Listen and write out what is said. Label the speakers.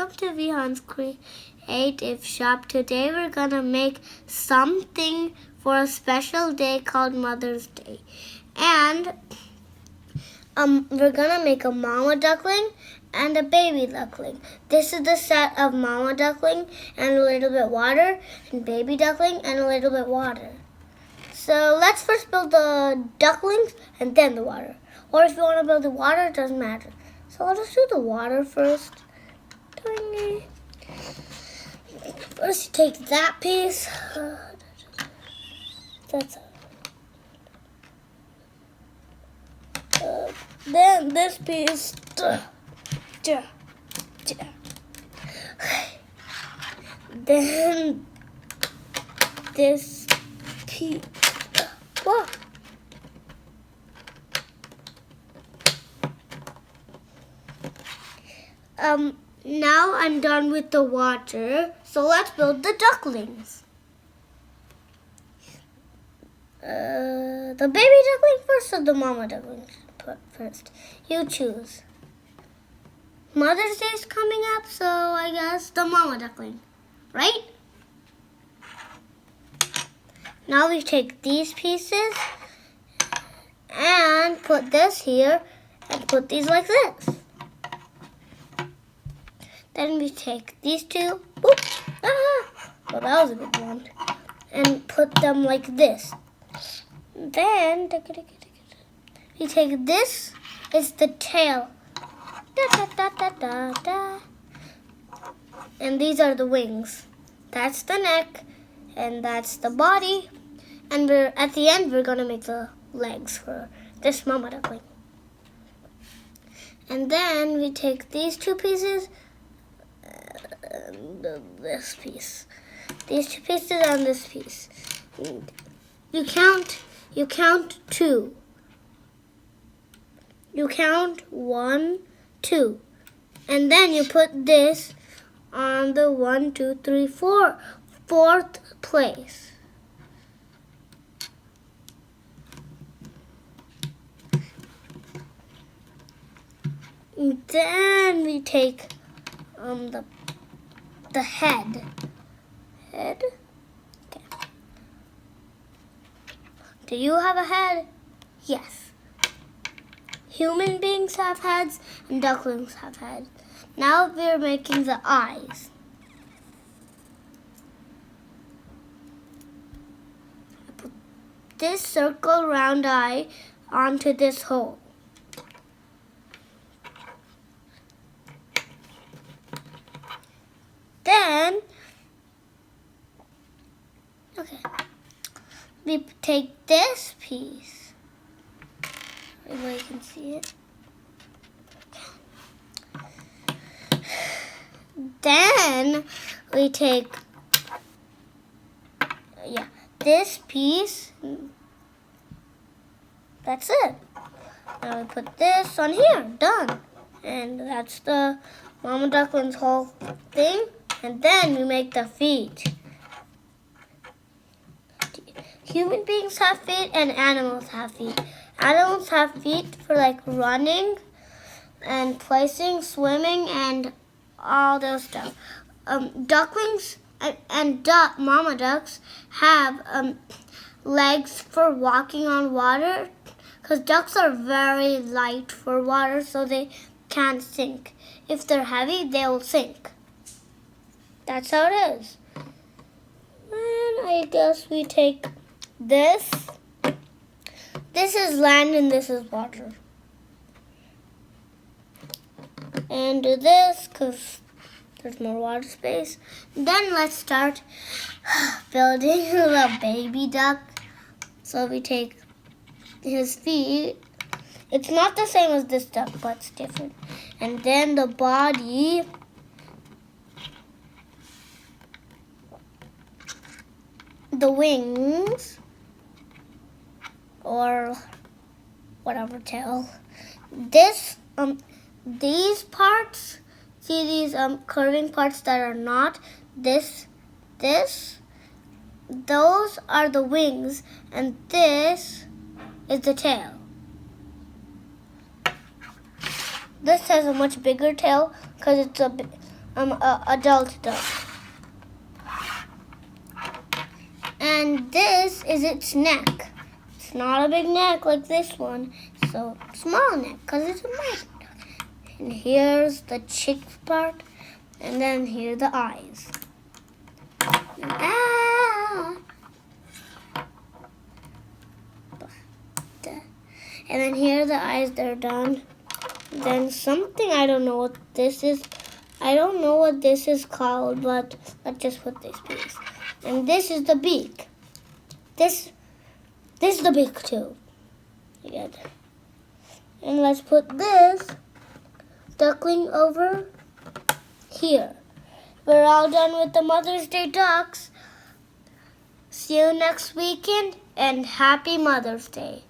Speaker 1: welcome to Vihan's Creative Shop. Today we're gonna make something for a special day called Mother's Day. And we're gonna make a mama duckling and a baby duckling. This is the set of mama duckling and a little bit water, and baby duckling and a little bit water. So let's first build the ducklings and then the water. Or if you want to build the water, it doesn't matter. So I'll just do the water first. First you take that piece. That's then this piece. Then this piece. Whoa. Now I'm done with the water, so let's build the ducklings. The baby duckling first or the mama duckling first? You choose. Mother's Day is coming up, so I guess the mama duckling, right? Now we take these pieces and put this here and put these like this. Then we take these two, well, that was a big one, and put them like this. Then we take this, it's the tail, and these are the wings. That's the neck, and that's the body, and at the end we're gonna make the legs for this mama duckling. And then we take these two pieces, this piece, these two pieces and this piece. You count two. You count 1, 2, and then you put this on the 1, 2, 3, 4, fourth place. And then we take the head. Okay. Do you have a head? Yes. Human beings have heads and ducklings have heads. Now we're making the eyes. I put this circle round eye onto this hole. Then, we take this piece, where you can see it. Then we take, this piece. That's it. Now we put this on here, done. And that's the mama duckling's whole thing. And then we make the feet. Human beings have feet and animals have feet. Animals have feet for like running and placing, swimming, and all those stuff. Ducklings and mama ducks have legs for walking on water, because ducks are very light for water, so they can't sink. If they're heavy, they'll sink. That's how it is. And I guess we take this. This is land and this is water. And do this because there's more water space. Then let's start building the baby duck. So we take his feet. It's not the same as this duck, but it's different. And then the body. The wings, or whatever tail. These parts, see these curving parts that are not this, those are the wings, and this is the tail. This has a much bigger tail because it's adult duck. And this is its neck. It's not a big neck like this one. It's a small neck because it's a mother duck. And here's the cheek part. And then here are the eyes. And then here are the eyes, they're done. Then something, I don't know what this is. I don't know what this is called, but let's just put this piece. And this is the beak. This is the beak too. Together. And let's put this duckling over here. We're all done with the Mother's Day ducks. See you next weekend and happy Mother's Day.